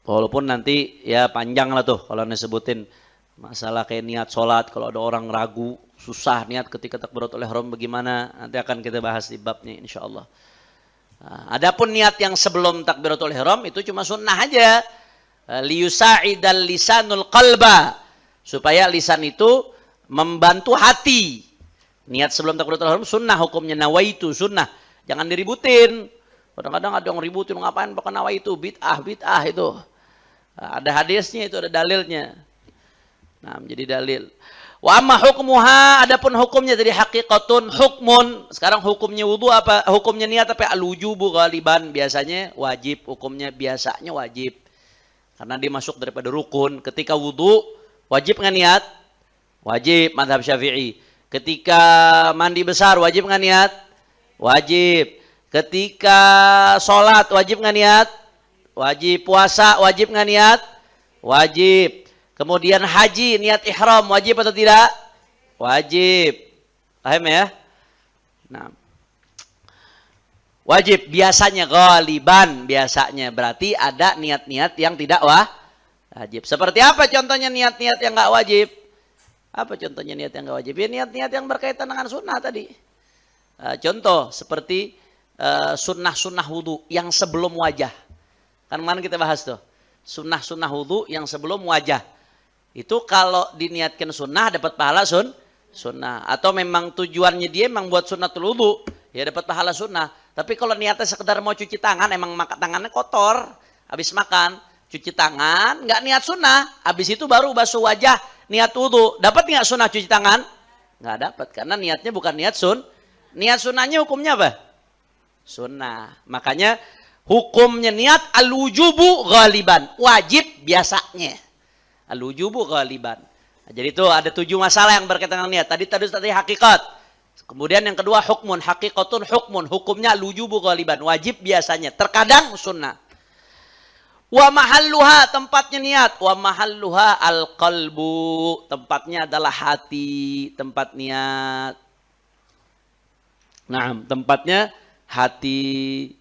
Walaupun nanti ya panjang lah tuh kalau disebutin masalah kayak niat sholat, kalau ada orang ragu, susah niat ketika takbiratul ihram bagaimana, nanti akan kita bahas di babnya insyaallah. Nah, adapun niat yang sebelum takbiratul ihram itu cuma sunnah aja. Liyusa'idal lisanul qalba, supaya lisan itu membantu hati. Niat sebelum takbiratul ihram sunnah hukumnya, nawaitu sunnah. Jangan diributin. Kadang-kadang ada yang ributin, ngapain pakai nawaitu, bid'ah itu. Ada hadisnya itu, ada dalilnya. Nah, menjadi dalil. Wa amma hukmuha, adapun hukumnya dari haqiqatun, hukmun. Sekarang hukumnya wudu apa? Hukumnya niat apa? Al-wujubu ghaliban, biasanya wajib, hukumnya biasanya wajib. Karena dia masuk daripada rukun. Ketika wudu, wajib nggak niat? Wajib, mazhab Syafi'i. Ketika mandi besar, wajib nggak niat? Wajib. Ketika sholat, wajib nggak niat? Wajib. Puasa, wajib nggak niat? Wajib. Kemudian haji, niat ihram, wajib atau tidak? Wajib. Paham ya? Nah. Wajib biasanya, ghaliban biasanya. Berarti ada niat-niat yang tidak wajib. Seperti apa contohnya niat-niat yang nggak wajib? Apa contohnya niat yang nggak wajib? Ya niat-niat yang berkaitan dengan sunnah tadi. Contoh seperti sunnah-sunnah wudhu yang sebelum wajah. Kan kemarin kita bahas tuh. Sunnah-sunnah wudhu yang sebelum wajah. Itu kalau diniatkan sunnah dapat pahala sunnah. Atau memang tujuannya dia memang buat sunnatul wudhu. Ya dapat pahala sunnah. Tapi kalau niatnya sekedar mau cuci tangan, emang tangannya kotor. Habis makan, cuci tangan, nggak niat sunnah. Habis itu baru basuh wajah, niat wudhu. Dapat nggak sunnah cuci tangan? Nggak dapat. Karena niatnya bukan niat Niat sunnahnya hukumnya apa? Sunnah. Makanya hukumnya niat al-wujubu ghaliban. Wajib biasanya. Al-wujubu ghaliban. Nah, jadi itu ada 7 masalah yang berkaitan dengan niat. Tadi hakikat. Kemudian yang kedua hukmun, hakikatun hukmun, hukumnya al-wujubu ghaliban, wajib biasanya, terkadang sunnah. Wa mahalluha, tempatnya niat, wa mahalluha al-qalbu, tempatnya adalah hati, tempat niat. Nah, tempatnya hati.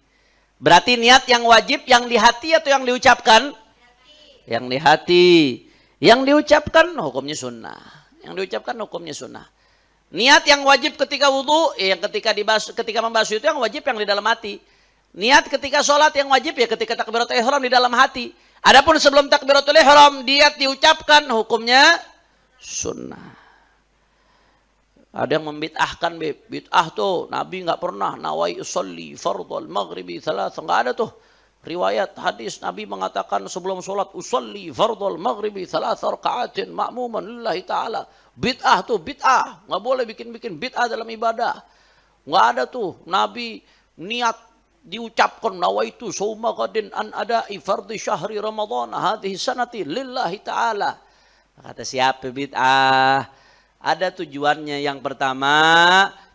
Berarti niat yang wajib yang di hati atau yang diucapkan? Yang di hati. Yang diucapkan hukumnya sunnah. Yang diucapkan hukumnya sunnah. Niat yang wajib ketika wudhu, yang ketika membasuh itu yang wajib yang di dalam hati. Niat ketika sholat yang wajib ya ketika takbiratul ihram di dalam hati. Adapun sebelum takbiratul ihram, niat diucapkan hukumnya sunnah. Ada yang membid'ahkan, bid'ah tuh Nabi nggak pernah nawai usolli fardhal maghribi thalatha, nggak ada tuh. Riwayat hadis Nabi mengatakan sebelum sholat usolli fardhal maghribi thalatha raka'atin ma'muman lillahi ta'ala. Bid'ah tuh, bid'ah. Nggak boleh bikin bid'ah dalam ibadah. Nggak ada tuh. Nabi niat diucapkan nawaitu sawma ghadin an ada'i fardhi syahri ramadhan hadhihi sanati lillahi ta'ala. Kata siapa bid'ah? Ada tujuannya. Yang pertama,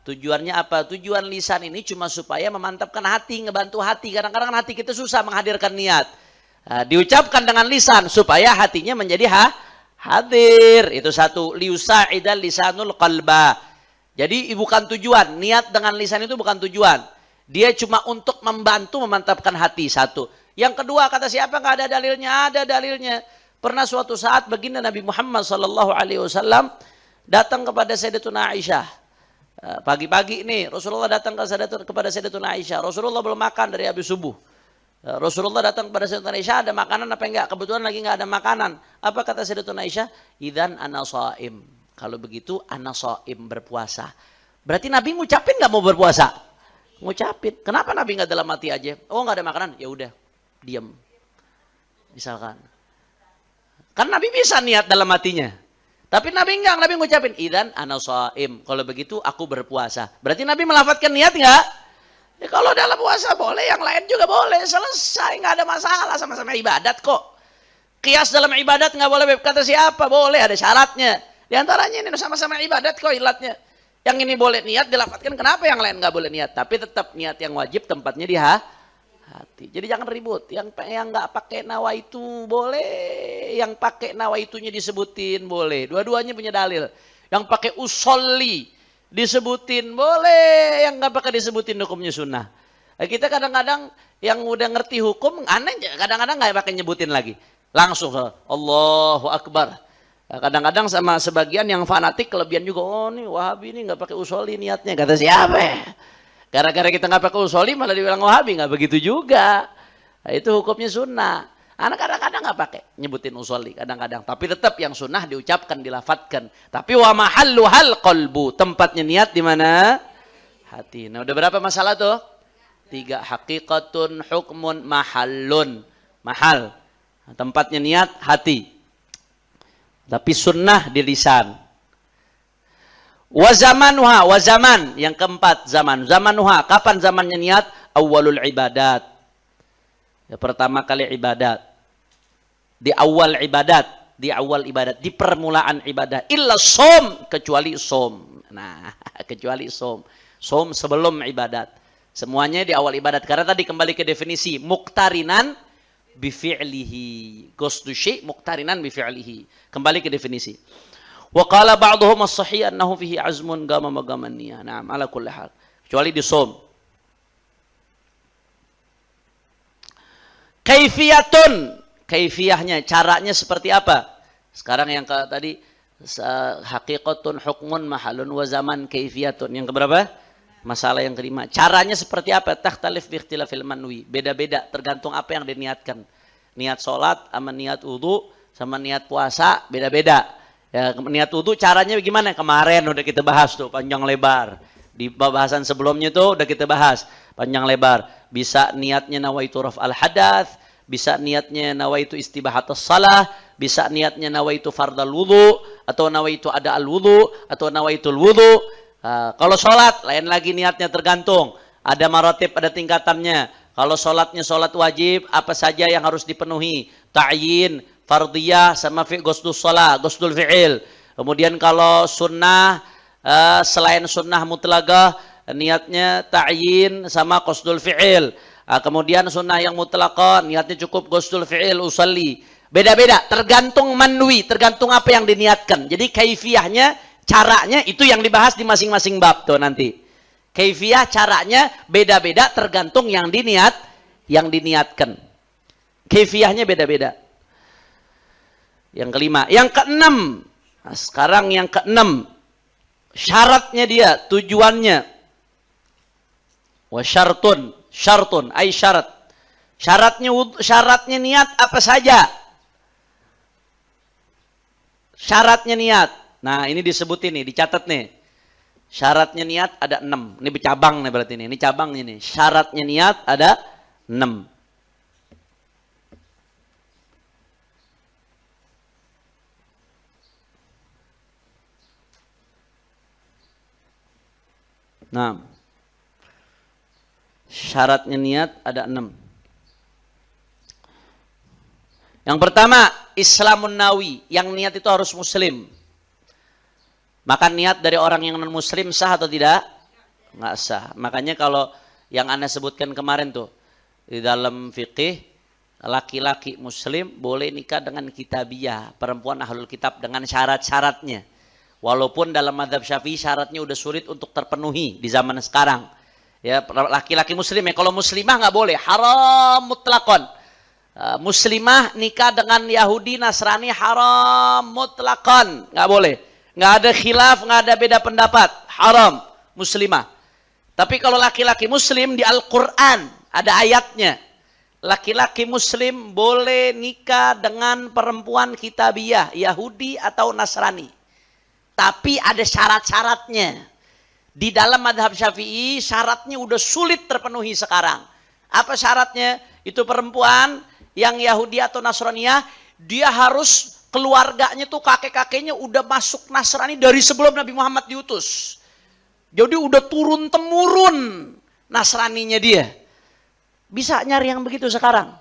tujuannya apa? Tujuan lisan ini cuma supaya memantapkan hati, ngebantu hati. Kadang-kadang hati kita susah menghadirkan niat. Nah, diucapkan dengan lisan supaya hatinya menjadi hadir. Itu satu. Liusa'idal lisanul qalba. Jadi bukan tujuan. Niat dengan lisan itu bukan tujuan. Dia cuma untuk membantu memantapkan hati. Satu. Yang kedua, kata siapa nggak ada dalilnya? Ada dalilnya. Pernah suatu saat baginda Nabi Muhammad SAW datang kepada Sayyidatuna Aisyah. Pagi-pagi ini Rasulullah datang kepada Sayyidatuna Aisyah. Rasulullah belum makan dari habis subuh. Rasulullah datang kepada Sayyidatuna Aisyah, ada makanan apa enggak? Kebetulan lagi enggak ada makanan. Apa kata Sayyidatuna Aisyah? Idzan ana shaim. Kalau begitu ana shaim, berpuasa. Berarti Nabi ngucapin enggak mau berpuasa? Ngucapin. Kenapa Nabi enggak dalam hati aja? Oh, enggak ada makanan. Ya udah, diam. Misalkan. Kan Nabi bisa niat dalam hatinya. Tapi Nabi enggak, Nabi ngucapin idzan ana shaim. Kalau begitu aku berpuasa. Berarti Nabi melafadzkan niat enggak? Ya, kalau dalam puasa boleh, yang lain juga boleh, selesai, nggak ada masalah, sama-sama ibadat kok. Qiyas dalam ibadat nggak boleh, kata siapa? Boleh, ada syaratnya. Di antaranya ini sama-sama ibadat kok ilatnya. Yang ini boleh niat dilafadzkan, kenapa yang lain nggak boleh niat? Tapi tetap niat yang wajib tempatnya di hati. Jadi jangan ribut. Yang nggak pakai nawaitu boleh, yang pakai nawaitunya disebutin boleh. Dua-duanya punya dalil. Yang pakai usolli disebutin boleh, yang nggak pakai disebutin hukumnya sunnah. Kita kadang-kadang yang udah ngerti hukum aneh, kadang-kadang nggak pakai nyebutin lagi, langsung Allahu Akbar. Kadang-kadang sama sebagian yang fanatik kelebihan juga, oh nih Wahabi ini nggak pakai usolli niatnya, kata siapa? Gara-gara kita nggak pakai usolli malah dibilang Wahabi, nggak begitu juga. Nah, itu hukumnya sunnah. Anak kadang-kadang nggak pakai nyebutin usolli, kadang-kadang. Tapi tetap yang sunnah diucapkan, dilafatkan. Tapi wa mahalluhal qalbu, tempatnya niat di mana? Hati. Nah, udah berapa masalah tuh? 3. Hakikatun, hukmun, mahallun. Mahal. Nah, tempatnya niat hati. Tapi sunnah di lisan. Wa zamanuha, wa zaman. Yang keempat, zaman. Zamanuha, kapan zamannya niat? Awwalul ibadat. Ya, pertama kali ibadat. Di awal ibadat, di permulaan ibadah. Illa som, kecuali som. Nah, kecuali som. Som sebelum ibadat. Semuanya di awal ibadat. Karena tadi kembali ke definisi muqtarinan bifi'lihi. Qasdu syai' muqtarinan bifi'lihi. Kembali ke definisi. Wa qala ba'dhum as-sahih annahu fihi azmun gama magaman niyah. Naam, ala kulli hal. Kecuali di som. Kaifiyatun, kaifiyahnya, caranya seperti apa? Sekarang yang tadi haqiqatun, hukmun, mahalun, wa zaman, kaifiyatun. Yang keberapa? Masalah yang kelima. Caranya seperti apa? Takhtalif bi ikhtilafil manwi. Beda-beda tergantung apa yang diniatkan. Niat sholat sama niat wudu sama niat puasa beda-beda. Ya, niat wudu caranya bagaimana? Kemarin udah kita bahas tuh panjang lebar. Di pembahasan sebelumnya tuh udah kita bahas panjang lebar. Bisa niatnya nawaitu raf'al hadath, bisa niatnya nawaitu istibahatus salah, bisa niatnya nawaitu fardal wudu atau nawaitu ada al wudu atau nawaitul wudu. Kalau sholat lain lagi niatnya tergantung. Ada maratib, ada tingkatannya. Kalau sholatnya sholat wajib, apa saja yang harus dipenuhi? Ta'yin, fardiyah, sama gosdus sholat, gosdul fi'il. Kemudian kalau sunnah, selain sunnah mutlaqah, niatnya ta'yin sama gosdul fi'il. Kemudian sunnah yang mutlaqah, niatnya cukup gosdul fi'il, usalli. Beda-beda, tergantung manwi, tergantung apa yang diniatkan. Jadi kaifiyahnya, caranya itu yang dibahas di masing-masing bab tuh nanti. Kaifiyah caranya beda-beda tergantung yang diniatkan. Kaifiyahnya beda-beda. Yang kelima, yang keenam. Nah, sekarang yang keenam. Syaratnya dia, tujuannya. Wa syartun, ay syarat. Syaratnya niat apa saja? Syaratnya niat. Nah, ini disebut ini, dicatat nih. Syaratnya niat ada 6. Ini bercabang nih berarti ini. Ini cabang ini. Syaratnya niat ada 6. Nah. Syaratnya niat ada 6. Yang pertama, Islamun nawi. Yang niat itu harus muslim. Maka niat dari orang yang non-muslim sah atau tidak? Nggak sah. Makanya kalau yang Anda sebutkan kemarin tuh, di dalam fikih, laki-laki muslim boleh nikah dengan kitabiyah, perempuan ahlul kitab dengan syarat-syaratnya. Walaupun dalam mazhab Syafi'i syaratnya udah sulit untuk terpenuhi di zaman sekarang. Ya, laki-laki muslim ya. Kalau muslimah nggak boleh, haram mutlakon. Muslimah nikah dengan Yahudi, Nasrani haram mutlakon, nggak boleh. Nggak ada khilaf, nggak ada beda pendapat. Haram, muslimah. Tapi kalau laki-laki muslim di Al-Quran, ada ayatnya. Laki-laki muslim boleh nikah dengan perempuan kitabiyah, Yahudi atau Nasrani. Tapi ada syarat-syaratnya. Di dalam madhab Syafi'i, syaratnya udah sulit terpenuhi sekarang. Apa syaratnya? Itu perempuan yang Yahudi atau Nasraniyah, dia harus keluarganya tuh kakek-kakeknya udah masuk Nasrani dari sebelum Nabi Muhammad diutus. Jadi udah turun-temurun Nasraninya dia. Bisa nyari yang begitu sekarang?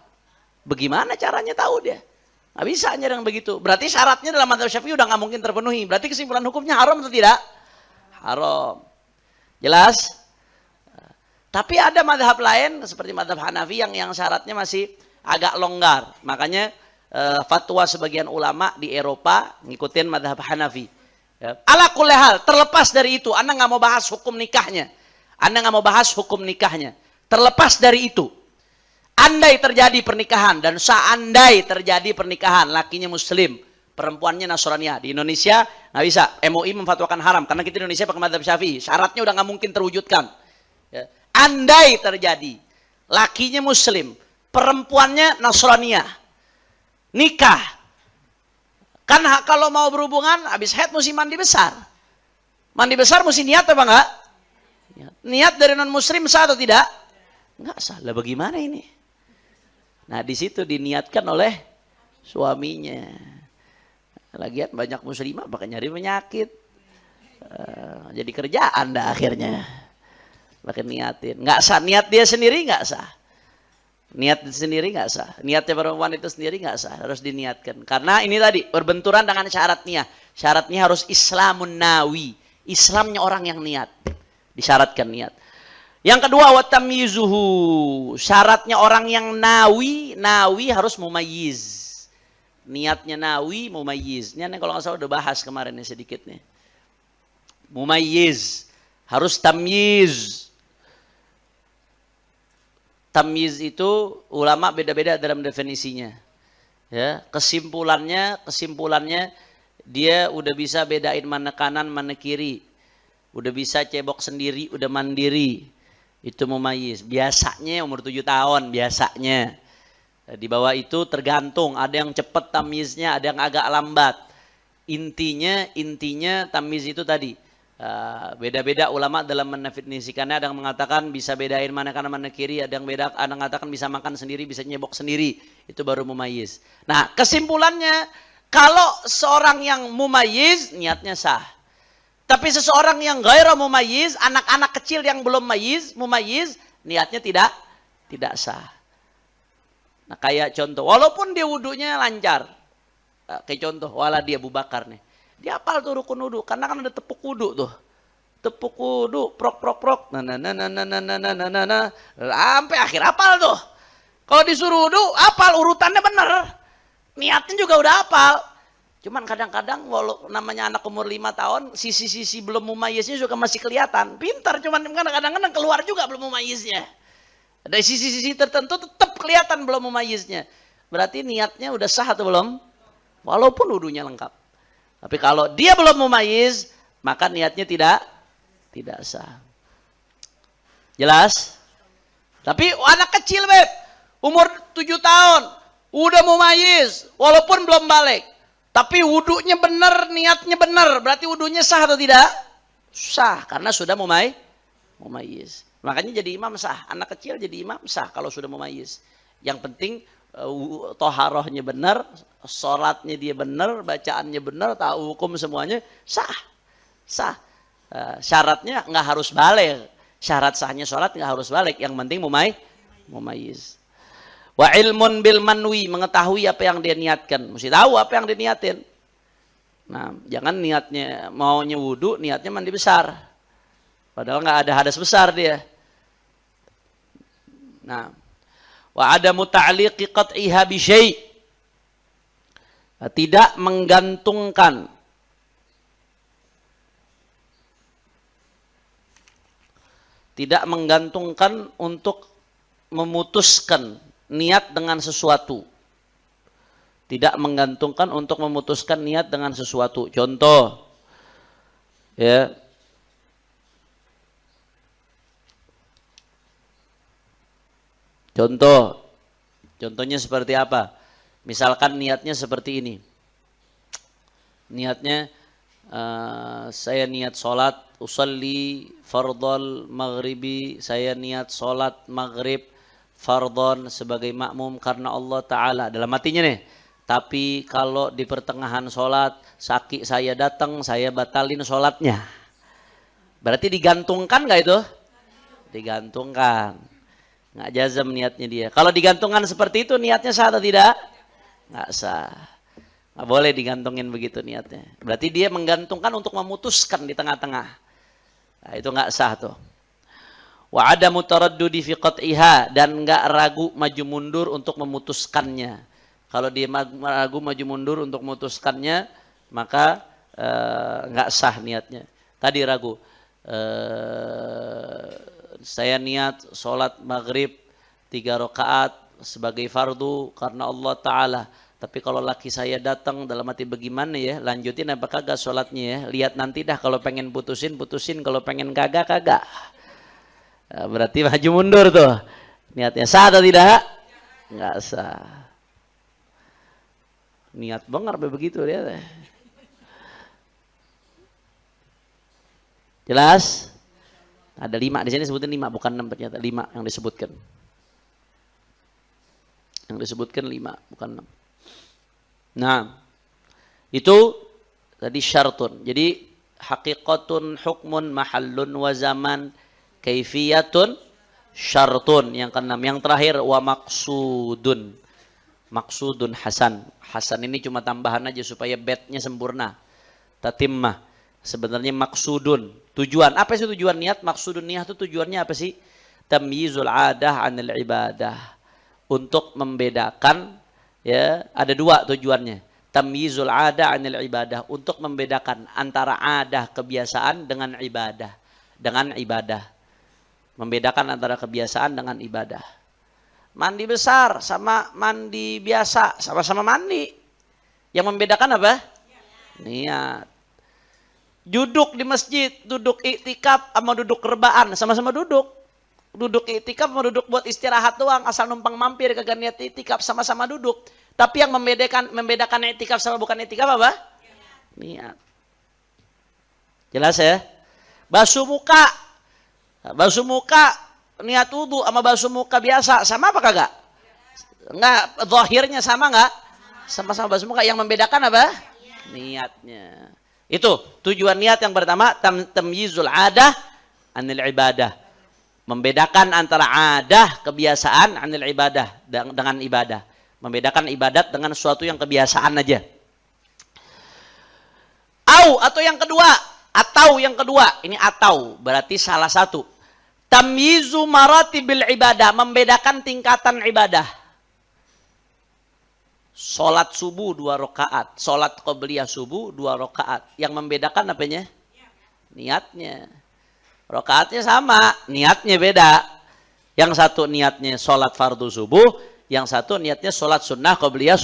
Bagaimana caranya tahu dia? Nggak bisa nyari yang begitu. Berarti syaratnya dalam mazhab Syafi'i udah nggak mungkin terpenuhi. Berarti kesimpulan hukumnya haram atau tidak? Haram. Jelas? Tapi ada mazhab lain seperti mazhab Hanafi yang syaratnya masih agak longgar. Makanya fatwa sebagian ulama di Eropa ngikutin madhab Hanafi. Ya. Ala kulli hal, terlepas dari itu, Anda nggak mau bahas hukum nikahnya. Anda nggak mau bahas hukum nikahnya. Terlepas dari itu, andai terjadi pernikahan dan seandai terjadi pernikahan, lakinya Muslim, perempuannya Nasraniyah di Indonesia nggak bisa. MUI memfatwakan haram karena kita di Indonesia pakai madhab Syafi'i. Syaratnya udah nggak mungkin terwujudkan. Ya. Andai terjadi, lakinya Muslim, perempuannya Nasraniyah. Nikah. Kan kalau mau berhubungan, habis haid mesti mandi besar. Mandi besar mesti niat apa enggak? Niat dari non-muslim sah atau tidak? Enggak sah. Lah bagaimana ini? Nah di situ diniatkan oleh suaminya. Lagian banyak muslimah pakai nyari penyakit. Jadi kerjaan dah akhirnya. Pakai niatin. Enggak sah. Niat dia sendiri enggak sah. Niat sendiri nggak sah. Niatnya perempuan itu sendiri nggak sah. Harus diniatkan. Karena ini tadi berbenturan dengan syaratnya. Syaratnya harus Islamun nawi. Islamnya orang yang niat. Disyaratkan niat. Yang kedua, watamyizuhu. Syaratnya orang yang nawi. Nawi harus mumayyiz. Niatnya nawi, mumayyiz. Ini kalau nggak salah udah bahas kemarin nih sedikit nih. Mumayyiz. Harus tamyiz. tamyiz itu ulama beda-beda dalam definisinya. Ya, kesimpulannya dia udah bisa bedain mana kanan mana kiri. Udah bisa cebok sendiri, udah mandiri. Itu mumayyiz. Biasanya umur 7 tahun biasanya. Di bawah itu tergantung, ada yang cepat tamyiznya, ada yang agak lambat. Intinya tamyiz itu tadi. Beda-beda ulama dalam mendefinisikannya. Ada yang mengatakan bisa bedain mana kanan mana kiri, ada yang mengatakan bisa makan sendiri, bisa nyebok sendiri. Itu baru mumayyiz. Nah, kesimpulannya kalau seorang yang mumayyiz niatnya sah. Tapi seseorang yang ghairu mumayyiz, anak-anak kecil yang belum mumayyiz, niatnya tidak sah. Nah, kayak contoh, walaupun dia wudunya lancar. Kayak contoh, wala dia Abu Bakar nih. Dia hafal tuh rukun wudu, karena kan ada tepuk wudu tuh. Tepuk wudu, prok. Sampai akhir hafal tuh. Kalau disuruh wudu, hafal urutannya bener. Niatnya juga udah hafal. Cuman kadang-kadang walau namanya anak umur 5 tahun, sisi-sisi belum mumayyiznya juga masih kelihatan. Pintar, cuman kadang-kadang keluar juga belum mumayyiznya. Ada sisi-sisi tertentu tetap kelihatan belum mumayyiznya. Berarti niatnya udah sah atau belum? Walaupun wudunya lengkap. Tapi kalau dia belum mumayyiz, maka niatnya tidak sah. Jelas? Tapi anak kecil, Beb, umur 7 tahun, udah mumayyiz, walaupun belum balik. Tapi wudunya benar, niatnya benar. Berarti wudunya sah atau tidak? Sah, karena sudah mumayyiz. Makanya jadi imam sah. Anak kecil jadi imam sah kalau sudah mumayyiz. Yang penting toharohnya benar, sholatnya dia benar, bacaannya benar, tahu hukum semuanya, sah. Syaratnya nggak harus balik. Syarat sahnya sholat nggak harus balik. Yang penting mumayyiz. Wa ilmun bil manwi, mengetahui apa yang dia niatkan. Mesti tahu apa yang dia niatin. Nah, jangan niatnya maunya wudu, niatnya mandi besar. Padahal nggak ada hadas besar dia. Nah, wa ada muta'liqi qat'iha bi syai'. Tidak menggantungkan untuk memutuskan niat dengan sesuatu. Tidak menggantungkan untuk memutuskan niat dengan sesuatu. Contoh, ya, contohnya seperti apa? Misalkan niatnya seperti ini. Niatnya saya niat sholat, usalli fardhal maghribi, saya niat sholat maghrib fardhon sebagai makmum karena Allah Ta'ala. Dalam hatinya nih. Tapi kalau di pertengahan sholat, sakit saya datang, saya batalin sholatnya. Berarti digantungkan nggak itu? Digantungkan. Nggak jazam niatnya dia. Kalau digantungkan seperti itu, niatnya sah atau tidak? Nggak sah. Nggak boleh digantungin begitu niatnya. Berarti dia menggantungkan untuk memutuskan di tengah-tengah. Nah, itu nggak sah tuh. Wa ada mutaraddudi fi qat'iha, dan nggak ragu maju mundur untuk memutuskannya. Kalau dia ragu maju mundur untuk memutuskannya, maka nggak sah niatnya. Tadi ragu. Saya niat sholat maghrib 3 rakaat sebagai fardu karena Allah Ta'ala. Tapi kalau laki saya datang dalam hati bagaimana ya, lanjutin apa kagak sholatnya ya. Lihat nanti dah, kalau pengen putusin, kalau pengen kagak. Nah, berarti maju mundur tuh. Niatnya sah atau tidak? Nggak sah. Niat banget begitu dia. Jelas? Ada 5 di sini, sebutin 5, bukan 6 ternyata. 5 yang disebutkan. Yang disebutkan 5, bukan 6. Nah, itu tadi syartun. Jadi haqiqatun, hukmun, mahallun, wa zaman, kaifiyatun, syartun. Yang keenam. Yang terakhir, wa maksudun. Maksudun hasan. Hasan ini cuma tambahan aja supaya bednya sempurna. Tatimmah. Sebenarnya maksudun. Tujuan. Apa sih tujuan niat? Maksudun niat itu tujuannya apa sih? Tamyizul adah anil ibadah. Untuk membedakan, ya, ada 2 tujuannya. Tamyizul adah anil ibadah. Untuk membedakan antara adah, kebiasaan, dengan ibadah. Membedakan antara kebiasaan dengan ibadah. Mandi besar sama mandi biasa, sama-sama mandi. Yang membedakan apa? Niat. Duduk di masjid, duduk iktikaf sama duduk rebaan, sama-sama duduk. Duduk iktikaf sama duduk buat istirahat doang, asal numpang mampir kagak niat iktikaf, sama-sama duduk. Tapi yang membedakan iktikaf sama bukan iktikaf apa? Niat. Jelas ya? Basuh muka. Basuh muka niat wudu sama basuh muka biasa sama apa kagak? Enggak, zahirnya sama enggak? Sama-sama basuh muka. Yang membedakan apa? Niatnya. Itu tujuan niat yang pertama, tamyizul adah anil ibadah. Membedakan antara adah, kebiasaan, anil ibadah, dengan ibadah. Membedakan ibadat dengan sesuatu yang kebiasaan aja. Atau yang kedua, ini atau berarti salah satu. Tamyizu maratibil ibadah, membedakan tingkatan ibadah. Sholat subuh 2 rakaat, sholat qobliyah subuh 2 rakaat. Yang membedakan apanya? Niatnya. Rakaatnya sama, niatnya beda. Yang satu niatnya sholat fardu subuh, yang satu niatnya sholat sunnah qobliyah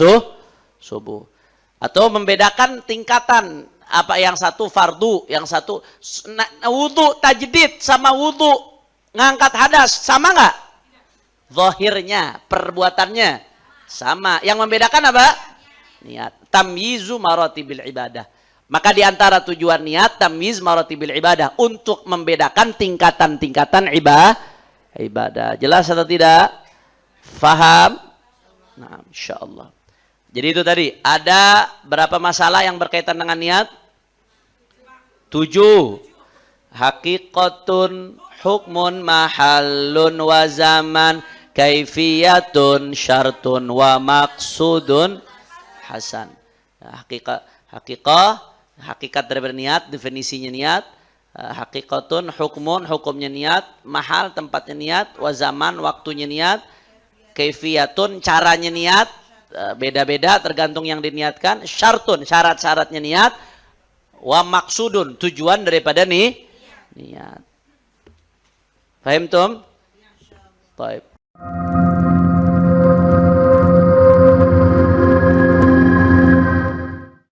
subuh. Atau membedakan tingkatan, apa yang satu fardu, yang satu wudu tajdid sama wudu ngangkat hadas, sama nggak? Zahirnya, perbuatannya sama. Yang membedakan apa? Niat. Tamyizu maratibil ibadah. Maka di antara tujuan niat, tamyiz maratibil ibadah, untuk membedakan tingkatan-tingkatan ibadah. Jelas atau tidak? Faham? Nah, insyaallah. Jadi itu tadi, ada berapa masalah yang berkaitan dengan niat? 7. Haqiqatun, hukmun, mahallun, wa zaman, kaifiyatun, syartun, wa maksudun, hasan. Hakikat dari niat, definisinya niat. Haqiqatun, hukmun, hukumnya niat. Mahal, tempatnya niat. Wa zaman, waktunya niat. Kaifiyatun, caranya niat. Beda-beda tergantung yang diniatkan. Syartun, syarat-syaratnya niat. Wa maksudun, tujuan daripada niat. Paham tum? Baik.